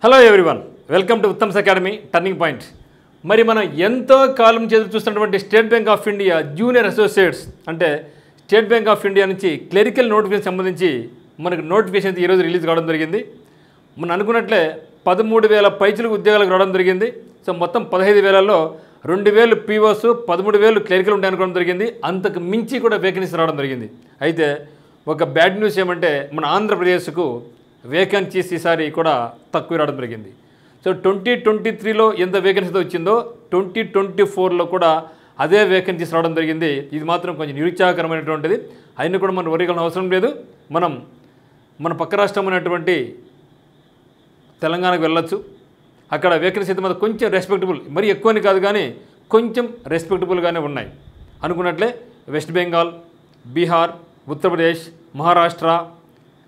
Hello everyone, welcome to Uttam's academy turning point. మరి మనం ఎంతో కాలం ఎదురు చూస్తున్నటువంటి state bank of India junior associates అంటే స్టేట్ బ్యాంక్ ఆఫ్ ఇండియా నుంచి క్లరికల్ నోటిఫికేషన్ సంబంధించి మనకు నోటిఫికేషన్ ఈరోజు రిలీజ్ కావడం జరిగింది. మనం అనుకున్నట్లే 13,000 పైచులకు ఉద్యోగాలకు రావడం జరిగింది. సో మొత్తం 15,000లో 2,000 పీఓస్ 13,000 క్లరికల్ ఉంటాయి అనుకోవడం జరిగింది. అంతకు మించి కూడా వేకెన్సీస్ రావడం జరిగింది. అయితే ఒక బ్యాడ్ న్యూస్ ఏమంటే మన ఆంధ్రప్రదేశ్కు వేకెన్సీస్ ఈసారి కూడా తక్కువ రావడం జరిగింది. సో 2023లో ఎంత వేకెన్సీతో వచ్చిందో 2024లో కూడా అదే వేకెన్సీస్ రావడం జరిగింది. ఇది మాత్రం కొంచెం నిరుత్సాహకరమైనటువంటిది. అయినా కూడా మనం వరికలను అవసరం లేదు. మన పక్క రాష్ట్రం అనేటువంటి తెలంగాణకు వెళ్ళొచ్చు. అక్కడ వేకెన్సీ అయితే మాత్రం కొంచెం రెస్పెక్టబుల్, మరీ ఎక్కువని కాదు కానీ కొంచెం రెస్పెక్టబుల్గానే ఉన్నాయి. అనుకున్నట్లే వెస్ట్ బెంగాల్, బీహార్, ఉత్తరప్రదేశ్, మహారాష్ట్ర,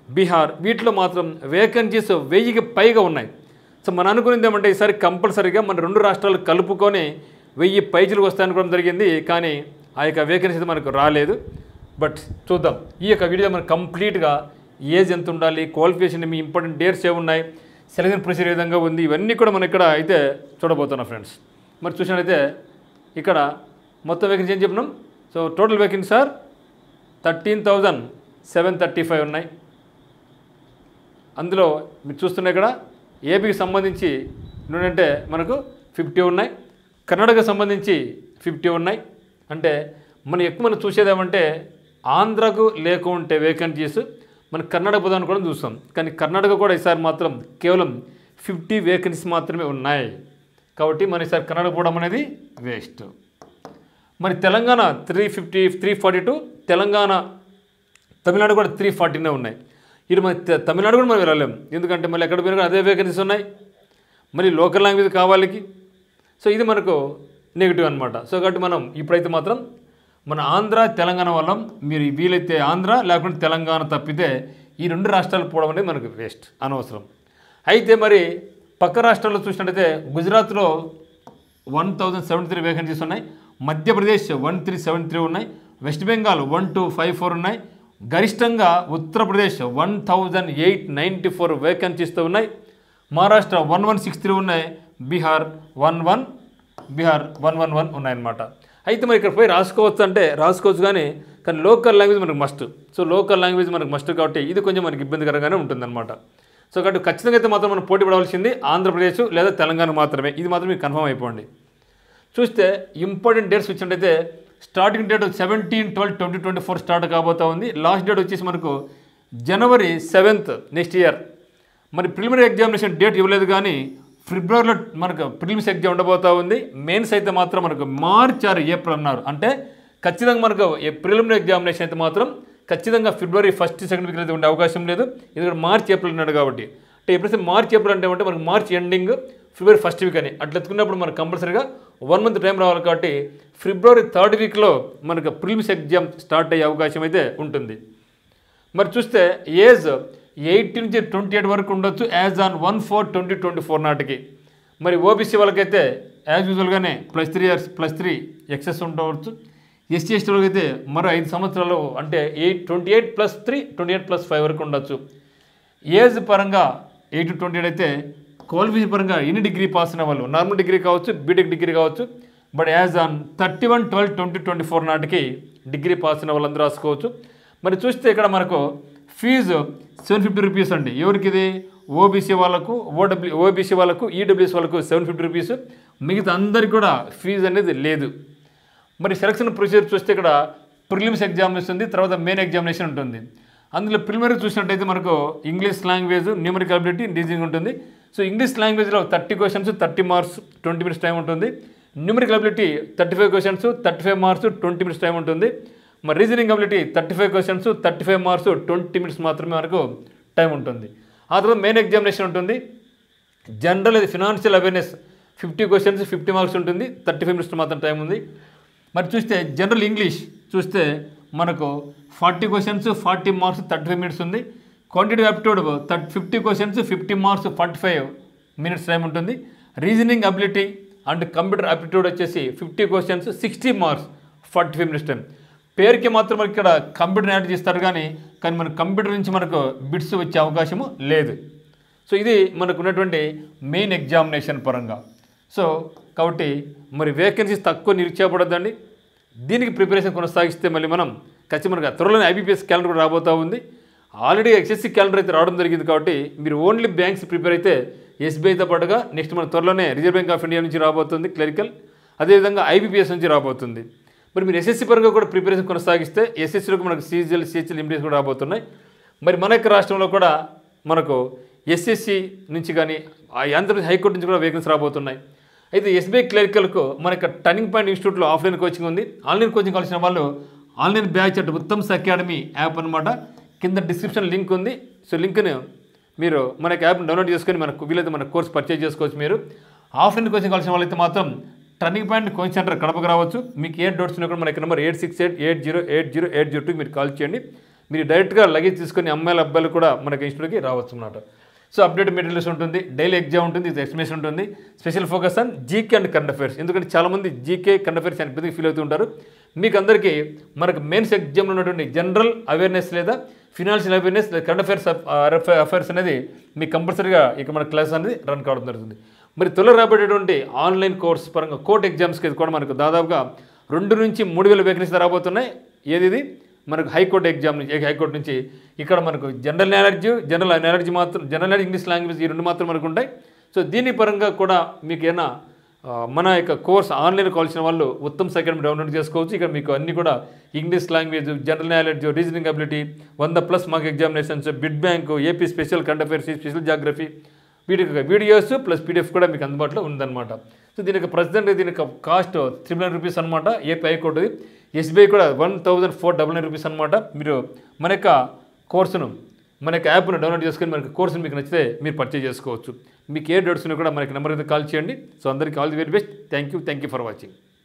బీహార్ వీటిలో మాత్రం వేకెన్సీస్ 1000కి పైగా ఉన్నాయి. సో మనం అనుకునేది ఏమంటే ఈసారి కంపల్సరీగా మన 2 రాష్ట్రాలు కలుపుకొని 1000 పైచులకు వస్తాయనుకోవడం జరిగింది. కానీ ఆ యొక్క వేకెన్సీ మనకు రాలేదు. బట్ చూద్దాం. ఈ యొక్క వీడియో మనకు కంప్లీట్గా ఏజ్ ఎంత ఉండాలి, క్వాలిఫికేషన్, మీ ఇంపార్టెంట్ డేట్స్ ఏమున్నాయి, సెలక్షన్ ప్రొసీజర్ ఏ విధంగా ఉంది, ఇవన్నీ కూడా మనం ఇక్కడ అయితే చూడబోతున్నాం ఫ్రెండ్స్. మరి చూసినట్లయితే ఇక్కడ మొత్తం వేకెన్సీ ఏం చెప్పినాం. సో టోటల్ వేకెన్సీ సార్ 13,735 ఉన్నాయి. అందులో మీరు చూస్తున్న ఇక్కడ ఏపీకి సంబంధించి ఏంటంటే మనకు 50 ఉన్నాయి, కర్ణాటకకు సంబంధించి 50 ఉన్నాయి. అంటే మనం చూసేదేమంటే ఆంధ్రకు లేకుంటే వేకెన్సీస్ మన కర్ణాటక పోదాన్ని కూడా చూస్తాం. కానీ కర్ణాటక కూడా ఈసారి మాత్రం కేవలం 50 వేకెన్సీస్ మాత్రమే ఉన్నాయి. కాబట్టి మన ఈసారి కర్ణాటక పోవడం అనేది వేస్ట్. మరి తెలంగాణ 342, తమిళనాడు కూడా 340 ఉన్నాయి. ఇది మన తమిళనాడు కూడా మనం వెళ్ళలేము. ఎందుకంటే మళ్ళీ ఎక్కడ పోయినా అదే వేకెన్సీస్ ఉన్నాయి. మళ్ళీ లోకల్ లాంగ్వేజ్ కావాలి. సో ఇది మనకు నెగిటివ్ అనమాట. సో కాబట్టి మనం ఇప్పుడైతే మాత్రం మన ఆంధ్ర తెలంగాణ వల్ల మీరు వీలైతే ఆంధ్ర లేకుంటే తెలంగాణ తప్పితే ఈ 2 రాష్ట్రాలు పోవడం అనేది మనకు వేస్ట్, అనవసరం. అయితే మరి పక్క రాష్ట్రాల్లో చూసినట్టయితే గుజరాత్లో 1073 వేకెన్సీస్ ఉన్నాయి, మధ్యప్రదేశ్ 1373 ఉన్నాయి, వెస్ట్ బెంగాల్ 1254 ఉన్నాయి, గరిష్టంగా ఉత్తరప్రదేశ్ 1894 వేకెన్సీస్తో ఉన్నాయి, మహారాష్ట్ర 1163 ఉన్నాయి, బీహార్ 111 ఉన్నాయన్నమాట. అయితే మరి ఇక్కడ పోయి రాసుకోవచ్చు అంటే రాసుకోవచ్చు, కానీ లోకల్ లాంగ్వేజ్ మనకు మస్ట్. సో లోకల్ లాంగ్వేజ్ మనకు మస్ట్ కాబట్టి ఇది కొంచెం మనకి ఇబ్బందికరంగానే ఉంటుందన్నమాట. సో కాబట్టి ఖచ్చితంగా అయితే మాత్రం మనం పోటీ పడవలసింది ఆంధ్రప్రదేశ్ లేదా తెలంగాణ మాత్రమే. ఇది మాత్రం మీకు కన్ఫర్మ్ అయిపోండి. చూస్తే ఇంపార్టెంట్ డేట్స్ వచ్చినట్టయితే స్టార్టింగ్ డేట్ 17/12/2024 స్టార్ట్ కాబోతా ఉంది. లాస్ట్ డేట్ వచ్చేసి మనకు January 7th నెక్స్ట్ ఇయర్. మరి ప్రిలిమినరీ ఎగ్జామినేషన్ డేట్ ఇవ్వలేదు, కానీ ఫిబ్రవరిలో మనకు ప్రిలిమ్స్ ఎగ్జామ్ ఉండబోతా ఉంది. మెయిన్స్ అయితే మాత్రం మనకు మార్చ్ ఆర్ ఏప్రిల్ అన్నారు. అంటే ఖచ్చితంగా మనకు ప్రిలిమినరీ ఎగ్జామినేషన్ అయితే మాత్రం ఖచ్చితంగా ఫిబ్రవరి 1st, 2nd వీక్ అయితే ఉండే అవకాశం లేదు. ఎందుకంటే మార్చ్ ఏప్రిల్ ఉన్నాడు కాబట్టి. అంటే ఎప్పుడైతే మార్చ్ ఏప్రిల్ అంటే మనకు మార్చ్ ఎండింగ్, ఫిబ్రవరి 1st వీక్ అని అట్లా ఎత్తుకున్నప్పుడు మనకు కంపల్సరీగా 1 month టైం రావాలి. కాబట్టి ఫిబ్రవరి 3rd వీక్లో మనకు ప్రిలిమ్స్ ఎగ్జామ్ స్టార్ట్ అయ్యే అవకాశం అయితే ఉంటుంది. మరి చూస్తే ఏజ్ 18 నుంచి 28 వరకు ఉండొచ్చు యాజ్ ఆన్ 1/4/2024 నాటికి. మరి ఓబీసీ వాళ్ళకైతే యాజ్ యూజువల్గానే +3 years +3 ఎక్సెస్ ఉండవచ్చు. ఎస్సీ ఎస్టీ వాళ్ళకి అయితే మరో 5 సంవత్సరాలు అంటే 28+3 28+5 వరకు ఉండొచ్చు. ఏజ్ పరంగా 8 to 28 అయితే క్వాలిఫికేషన్ పరంగా ఎన్ని డిగ్రీ పాస్ అయిన వాళ్ళు, నార్మల్ డిగ్రీ కావచ్చు, బీటెక్ డిగ్రీ కావచ్చు. బట్ యాజ్ ఆన్ 31/12/2024 నాటికి డిగ్రీ పాస్ అయిన వాళ్ళందరూ రాసుకోవచ్చు. మరి చూస్తే ఇక్కడ మనకు ఫీజు 750 రూపీస్ అండి. ఎవరికి ఇది? ఓబీసీ వాళ్ళకు, ఓబీసీ వాళ్ళకు, ఈడబ్ల్యూఎస్ వాళ్ళకు 750 రూపీస్. మిగతా అందరికీ కూడా ఫీజు అనేది లేదు. మరి సెలక్షన్ ప్రొసీజర్ చూస్తే ఇక్కడ ప్రిలిమ్స్ ఎగ్జామినేషన్ ఉంది, తర్వాత మెయిన్ ఎగ్జామినేషన్ ఉంటుంది. అందులో ప్రిలిమినరీ చూసినట్టయితే మనకు English language, numerical ability, reasoning ఉంటుంది. సో ఇంగ్లీష్ లాంగ్వేజ్లో 30 questions 30 marks 20 minutes టైం ఉంటుంది. Numerical ability 35 questions 35 marks 20 minutes time ఉంటుంది. మరి reasoning ability 35 questions 35 marks 20 minutes మాత్రమే మనకు టైం ఉంటుంది. ఆ తర్వాత మెయిన్ ఎగ్జామినేషన్ ఉంటుంది. General financial awareness 50 questions 50 marks ఉంటుంది, 35 minutes మాత్రం టైం ఉంది. మరి చూస్తే జనరల్ ఇంగ్లీష్ చూస్తే మనకు 40 questions 40 marks 35 minutes ఉంది. Quantitative aptitude 50 questions 50 marks 45 minutes time ఉంటుంది. Reasoning ability and computer aptitude వచ్చేసి 50 questions 60 marks 45 minutes టైం. పేరుకి మాత్రం మనకి ఇక్కడ కంప్యూటర్ యాడ్ చేస్తారు, కానీ మన కంప్యూటర్ నుంచి మనకు బిట్స్ వచ్చే అవకాశము లేదు. సో ఇది మనకు ఉన్నటువంటి మెయిన్ ఎగ్జామినేషన్ పరంగా. సో కాబట్టి మరి వేకెన్సీస్ తక్కువ నిరుత్సాహపడద్దండి. దీనికి ప్రిపరేషన్ కొనసాగిస్తే మళ్ళీ మనం ఖచ్చితంగా త్వరలోనే ఐబీపీఎస్ క్యాలెండర్ కూడా రాబోతూ ఉంది. ఆల్రెడీ ఎస్ఎస్సి క్యాలెండర్ అయితే రావడం జరిగింది. కాబట్టి మీరు ఓన్లీ బ్యాంక్స్ ప్రిపేర్ అయితే ఎస్బీఐతో పాటుగా నెక్స్ట్ మన త్వరలోనే రిజర్వ్ బ్యాంక్ ఆఫ్ ఇండియా నుంచి రాబోతుంది క్లరికల్, అదేవిధంగా ఐబీపీఎస్ నుంచి రాబోతుంది. మరి మీరు ఎస్ఎస్సి పరంగా కూడా ప్రిపరేషన్ కొనసాగిస్తే ఎస్ఎస్సిలోకి మనకు సిజిఎల్ సిహెచ్ఎల్ ఇమిడియట్స్ కూడా రాబోతున్నాయి. మరి మన యొక్క రాష్ట్రంలో కూడా మనకు ఎస్ఎస్సి నుంచి కానీ ఆంధ్రప్రదేశ్ హైకోర్టు నుంచి కూడా వేకెన్సీ రాబోతున్నాయి. అయితే ఎస్బీఐ క్లరికల్కు మన యొక్క టర్నింగ్ పాయింట్ ఇన్స్టిట్యూట్లో ఆఫ్లైన్ కోచింగ్ ఉంది. ఆన్లైన్ కోచింగ్ కావాల్సిన వాళ్ళు online batch at Uttam's academy app అనమాట. కింద డిస్క్రిప్షన్ లింక్ ఉంది. సో లింక్ని మీరు మన యాప్ని డౌన్లోడ్ చేసుకొని మనకు వీలైతే మన కోర్స్ పర్చేజ్ చేసుకోవచ్చు. మీరు ఆఫ్లైన్ కోచింగ్ కావాల్సిన వాళ్ళైతే మాత్రం టర్నింగ్ పాయింట్ కోచింగ్ సెంటర్ కడపకు రావచ్చు. మీకు ఏ డౌట్స్ ఉన్నా కూడా మనకి నెంబర్ 8688080802 మీరు కాల్ చేయండి. మీరు డైరెక్ట్గా లగేజ్ తీసుకొని అమ్మాయిలు అబ్బాయిలు కూడా మనకి ఇన్స్టిట్యూట్కి రావచ్చు అన్నమాట. సో అప్డేట్ మెటీరియల్స్ ఉంటుంది, డైలీ ఎగ్జామ్ ఉంటుంది, ఇది ఎక్స్ప్లెనేషన్ ఉంటుంది. Special focus on GK and current affairs. ఎందుకంటే చాలామంది జీకే కరెంట్ అఫైర్స్ అని ఇబ్బందిగా ఫీల్ అవుతూ ఉంటారు. మీకు అందరికీ మనకు మెయిన్స్ ఎగ్జామ్లో ఉన్నటువంటి జనరల్ అవేర్నెస్ లేదా ఫినాన్షియల్ అవేర్నెస్ లేదా కరెంట్ అఫైర్స్ అనేది మీకు కంపల్సరీగా ఇక మన క్లాస్ అనేది రన్ కావడం జరుగుతుంది. మరి త్వరలో రాబోయేటువంటి ఆన్లైన్ కోర్స్ పరంగా కోర్ట్ ఎగ్జామ్స్కి కూడా మనకు దాదాపుగా 2 నుంచి 3,000 వేకెన్సీలు రాబోతున్నాయి. ఏది మనకు హైకోర్టు ఎగ్జామ్ నుంచి హైకోర్టు నుంచి ఇక్కడ మనకు జనరల్ నాలెడ్జ్ మాత్రం జనరల్ నాలెడ్జ్ ఇంగ్లీష్ లాంగ్వేజ్ ఈ 2 మాత్రం మనకు ఉంటాయి. సో దీని పరంగా కూడా మీకు ఏమైనా మన యొక్క కోర్స్ ఆన్లైన్ కావాల్సిన వాళ్ళు ఉత్తమ్స్ అకాడమీ డౌన్లోడ్ చేసుకోవచ్చు. ఇక్కడ మీకు అన్ని కూడా English language, general knowledge, reasoning ability, 100+ mark examinations, bid bank, AP special current affairs, special geography, videos plus PDF కూడా మీకు అందుబాటులో ఉందన్నమాట. సో దీనికి ప్రజెంట్ దీని యొక్క కాస్ట్ 3,000 రూపీస్ అనమాట. ఏపీ హైకోర్టు, ఎస్బీఐ కూడా 1,499 రూపీస్ అనమాట. మీరు మన యొక్క కోర్సును మన యొక్క యాప్ను డౌన్లోడ్ చేసుకొని మనకి కోర్సును మీకు నచ్చితే మీరు పర్చేజ్ చేసుకోవచ్చు. మీకు ఏ డౌట్స్ ఉన్నా కూడా మనకి నెంబర్ అయితే కాల్ చేయండి. సో అందరికీ all the very best. Thank you for watching.